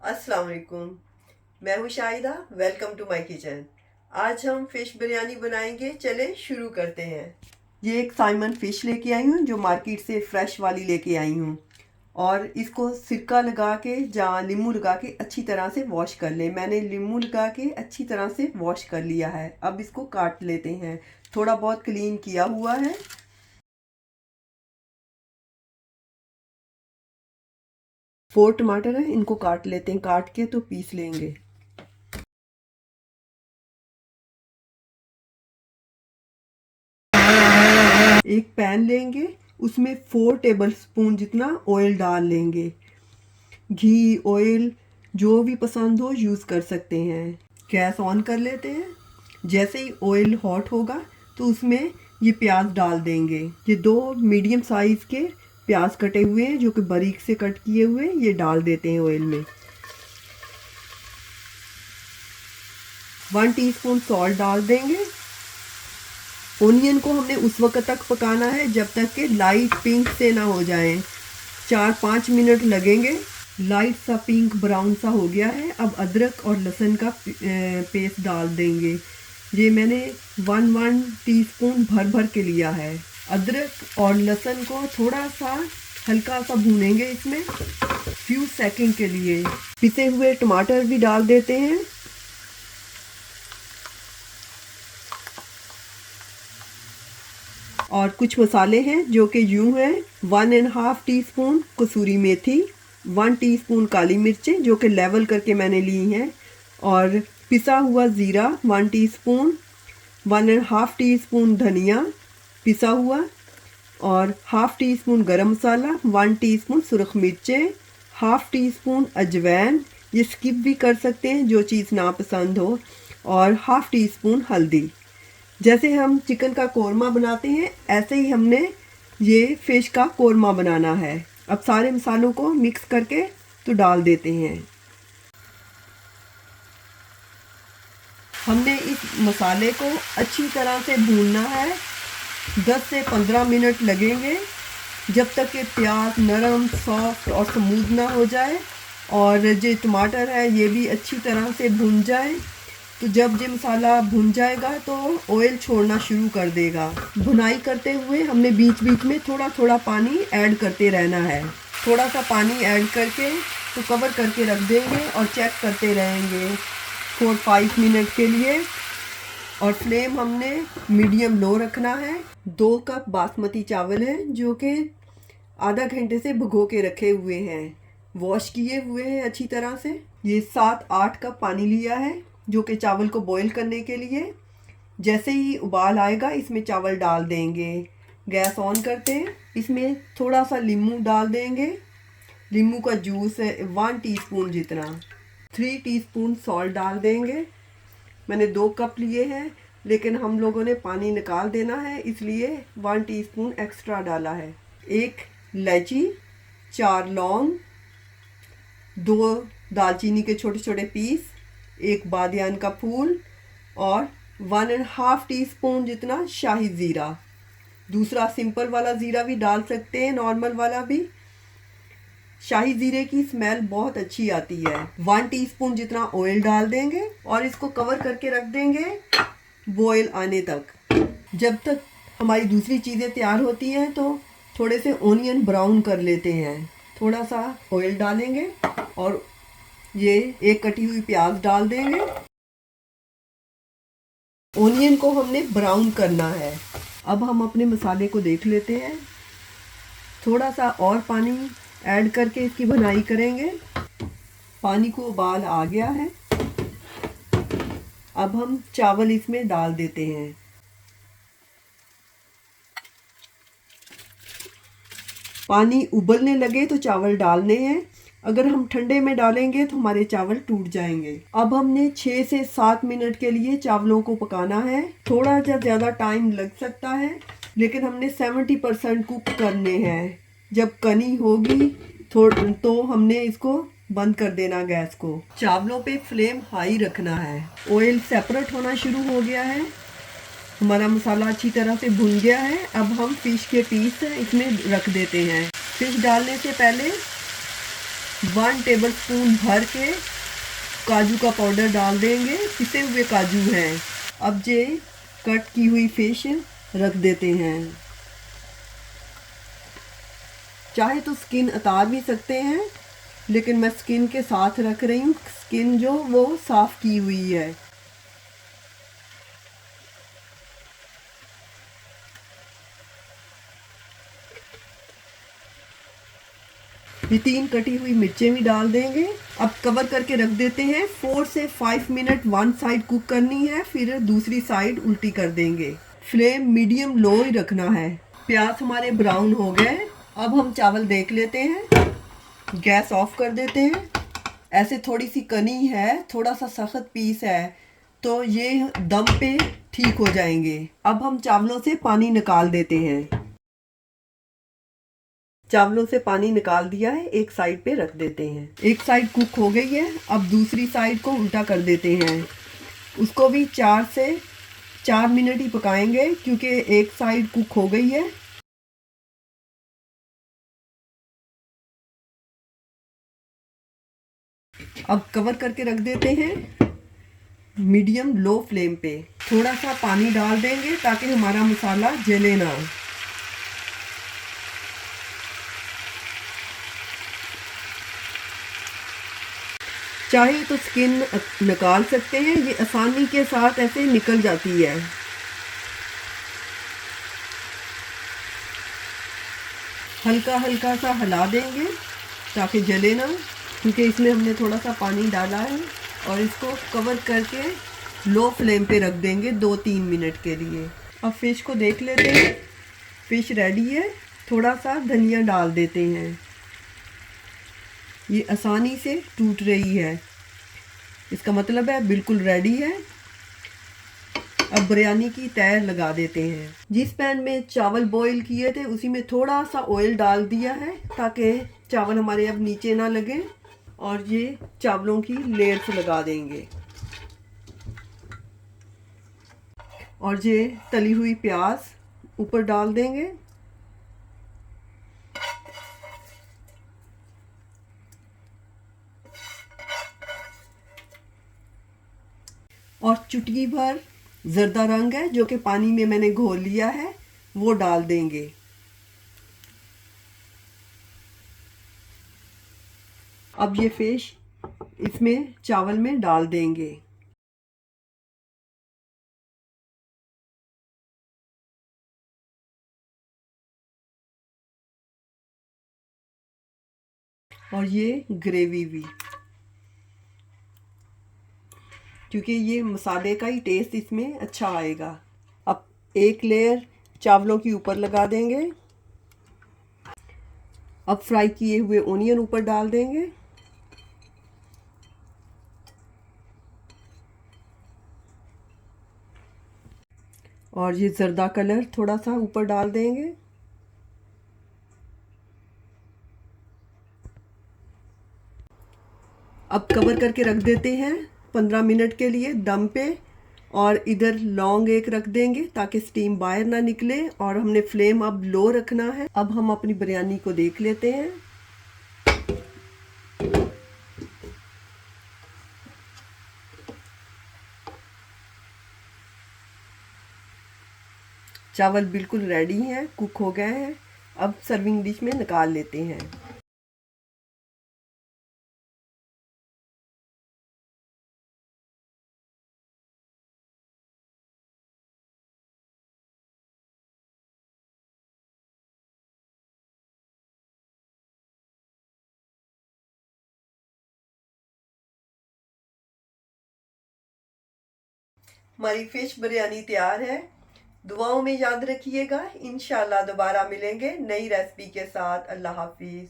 अस्सलाम वालेकुम। मैं हूँ Shahida. Welcome to my kitchen. आज हम फ़िश बिरयानी बनाएंगे। चले शुरू करते हैं। ये एक साइमन फ़िश लेके आई हूँ जो मार्केट से फ़्रेश वाली लेके आई हूँ। और इसको सिरका लगा के या नींबू लगा के अच्छी तरह से वॉश कर लें। मैंने नींबू लगा के अच्छी तरह से वॉश कर लिया है। अब इसको काट लेते हैं। थोड़ा बहुत क्लीन किया हुआ है। 4 टमाटर है, इनको काट लेते हैं। काट के तो पीस लेंगे। एक पैन लेंगे, उसमें 4 टेबल स्पून जितना ऑयल डाल लेंगे। घी, ऑयल जो भी पसंद हो यूज़ कर सकते हैं। गैस ऑन कर लेते हैं। जैसे ही ऑयल हॉट होगा तो उसमें ये प्याज डाल देंगे। ये 2 मीडियम साइज़ के प्याज कटे हुए हैं जो कि बारीक से कट किए हुए, ये डाल देते हैं ऑयल में। 1 टीस्पून सॉल्ट डाल देंगे। ओनियन को हमने उस वक्त तक पकाना है जब तक कि लाइट पिंक से ना हो जाए। 4-5 मिनट लगेंगे। लाइट सा पिंक ब्राउन सा हो गया है। अब अदरक और लहसुन का पेस्ट डाल देंगे। ये मैंने 1 टीस्पून भर भर के लिया है। अदरक और लहसुन को थोड़ा सा हल्का सा भूनेंगे इसमें फ्यू सेकंड के लिए। पिसे हुए टमाटर भी डाल देते हैं। और कुछ मसाले हैं जो कि यूँ हैं। 1.5 टीस्पून कसूरी मेथी, 1 टीस्पून काली मिर्चें जो कि लेवल करके मैंने ली हैं, और पिसा हुआ ज़ीरा 1 टीस्पून, 1.5 टीस्पून धनिया पिसा हुआ, और हाफ़ टी स्पून गरम मसाला, 1 टीस्पून सुरख मिर्चें, हाफ़ टी स्पून अजवाइन, ये स्किप भी कर सकते हैं जो चीज़ ना पसंद हो, और हाफ़ टी स्पून हल्दी। जैसे हम चिकन का कोरमा बनाते हैं ऐसे ही हमने ये फ़िश का कोरमा बनाना है। अब सारे मसालों को मिक्स करके तो डाल देते हैं। हमने इस मसाले को अच्छी तरह से भूनना है। 10 से 15 मिनट लगेंगे जब तक कि प्याज नरम, सॉफ्ट और स्मूथ ना हो जाए, और जो टमाटर है ये भी अच्छी तरह से भून जाए। तो जब ये मसाला भुन जाएगा तो ऑयल छोड़ना शुरू कर देगा। भुनाई करते हुए हमने बीच बीच में थोड़ा थोड़ा पानी ऐड करते रहना है। थोड़ा सा पानी ऐड करके तो कवर करके रख देंगे और चेक करते रहेंगे 4-5 मिनट के लिए। और फ्लेम हमने मीडियम लो रखना है। 2 कप बासमती चावल हैं जो कि आधा घंटे से भिगो के रखे हुए हैं, वॉश किए हुए हैं अच्छी तरह से। ये 7-8 कप पानी लिया है जो कि चावल को बॉईल करने के लिए। जैसे ही उबाल आएगा इसमें चावल डाल देंगे। गैस ऑन करते हैं। इसमें थोड़ा सा नींबू डाल देंगे। नींबू का जूस है 1 टीस्पून जितना। 3 टीस्पून सॉल्ट डाल देंगे। मैंने 2 कप लिए हैं लेकिन हम लोगों ने पानी निकाल देना है इसलिए 1 टीस्पून एक्स्ट्रा डाला है। 1 इलायची, 4 लौंग, 2 दालचीनी के छोटे छोटे पीस, 1 बादियान का फूल, और 1.5 टीस्पून जितना शाही ज़ीरा। दूसरा सिंपल वाला ज़ीरा भी डाल सकते हैं, नॉर्मल वाला भी। शाही ज़ीरे की स्मेल बहुत अच्छी आती है। 1 टीस्पून जितना ऑयल डाल देंगे और इसको कवर करके रख देंगे बॉयल आने तक। जब तक हमारी दूसरी चीज़ें तैयार होती हैं तो थोड़े से ओनियन ब्राउन कर लेते हैं। थोड़ा सा ऑयल डालेंगे और ये एक कटी हुई प्याज डाल देंगे। ओनियन को हमने ब्राउन करना है। अब हम अपने मसाले को देख लेते हैं। थोड़ा सा और पानी ऐड करके इसकी भुनाई करेंगे। पानी को उबाल आ गया है। अब हम चावल इसमें डाल देते हैं। पानी उबलने लगे तो चावल डालने हैं। अगर हम ठंडे में डालेंगे तो हमारे चावल टूट जाएंगे। अब हमने 6 से 7 मिनट के लिए चावलों को पकाना है। थोड़ा ज़्यादा टाइम लग सकता है लेकिन हमने 70% कुक करने हैं। जब कनी होगी तो हमने इसको बंद कर देना गैस को। चावलों पे फ्लेम हाई रखना है। ऑयल सेपरेट होना शुरू हो गया है। हमारा मसाला अच्छी तरह से भुन गया है। अब हम फ़िश के पीस इसमें रख देते हैं। फ़िश डालने से पहले 1 टेबलस्पून भर के काजू का पाउडर डाल देंगे, पिसे हुए काजू हैं। अब ये कट की हुई फिश रख देते हैं। चाहे तो स्किन उतार भी सकते हैं, लेकिन मैं स्किन के साथ रख रही हूँ। स्किन जो वो साफ़ की हुई है। ये 3 कटी हुई मिर्चें भी डाल देंगे। अब कवर करके रख देते हैं। 4 से 5 मिनट वन साइड कुक करनी है, फिर दूसरी साइड उल्टी कर देंगे। फ्लेम मीडियम लो ही रखना है। प्याज हमारे ब्राउन हो गए। अब हम चावल देख लेते हैं। गैस ऑफ कर देते हैं। ऐसे थोड़ी सी कनी है, थोड़ा सा सख्त पीस है, तो ये दम पे ठीक हो जाएंगे। अब हम चावलों से पानी निकाल देते हैं। चावलों से पानी निकाल दिया है, एक साइड पे रख देते हैं। एक साइड कुक हो गई है। अब दूसरी साइड को उल्टा कर देते हैं। उसको भी 4 से 4 मिनट ही पकाएंगे, क्योंकि एक साइड कुक हो गई है। अब कवर करके रख देते हैं मीडियम लो फ्लेम पे। थोड़ा सा पानी डाल देंगे ताकि हमारा मसाला जले ना। चाहे तो स्किन निकाल सकते हैं, ये आसानी के साथ ऐसे निकल जाती है। हल्का हल्का सा हिला देंगे ताकि जले ना, क्योंकि इसमें हमने थोड़ा सा पानी डाला है। और इसको कवर करके लो फ्लेम पे रख देंगे 2-3 मिनट के लिए। अब फिश को देख लेते हैं। फिश रेडी है। थोड़ा सा धनिया डाल देते हैं। ये आसानी से टूट रही है, इसका मतलब है बिल्कुल रेडी है। अब बिरयानी की तय लगा देते हैं। जिस पैन में चावल बॉईल किए थे उसी में थोड़ा सा ऑयल डाल दिया है, ताकि चावल हमारे अब नीचे ना लगे। और ये चावलों की लेयर्स लगा देंगे। और ये तली हुई प्याज ऊपर डाल देंगे। और चुटकी भर ज़र्दा रंग है, जो कि पानी में मैंने घोल लिया है, वो डाल देंगे। अब ये फिश इसमें चावल में डाल देंगे। और ये ग्रेवी भी, क्योंकि ये मसाले का ही टेस्ट इसमें अच्छा आएगा। अब एक लेयर चावलों के ऊपर लगा देंगे। अब फ्राई किए हुए ओनियन ऊपर डाल देंगे। और ये जर्दा कलर थोड़ा सा ऊपर डाल देंगे। अब कवर करके रख देते हैं 15 मिनट के लिए दम पे। और इधर लौंग एक रख देंगे ताकि स्टीम बाहर ना निकले। और हमने फ्लेम अब लो रखना है। अब हम अपनी बिरयानी को देख लेते हैं। चावल बिल्कुल रेडी हैं, कुक हो गए हैं। अब सर्विंग डिश में निकाल लेते हैं। हमारी फिश बिरयानी तैयार है। दुआओं में याद रखिएगा। इंशाल्लाह दोबारा मिलेंगे नई रेसिपी के साथ। अल्लाह हाफिज़।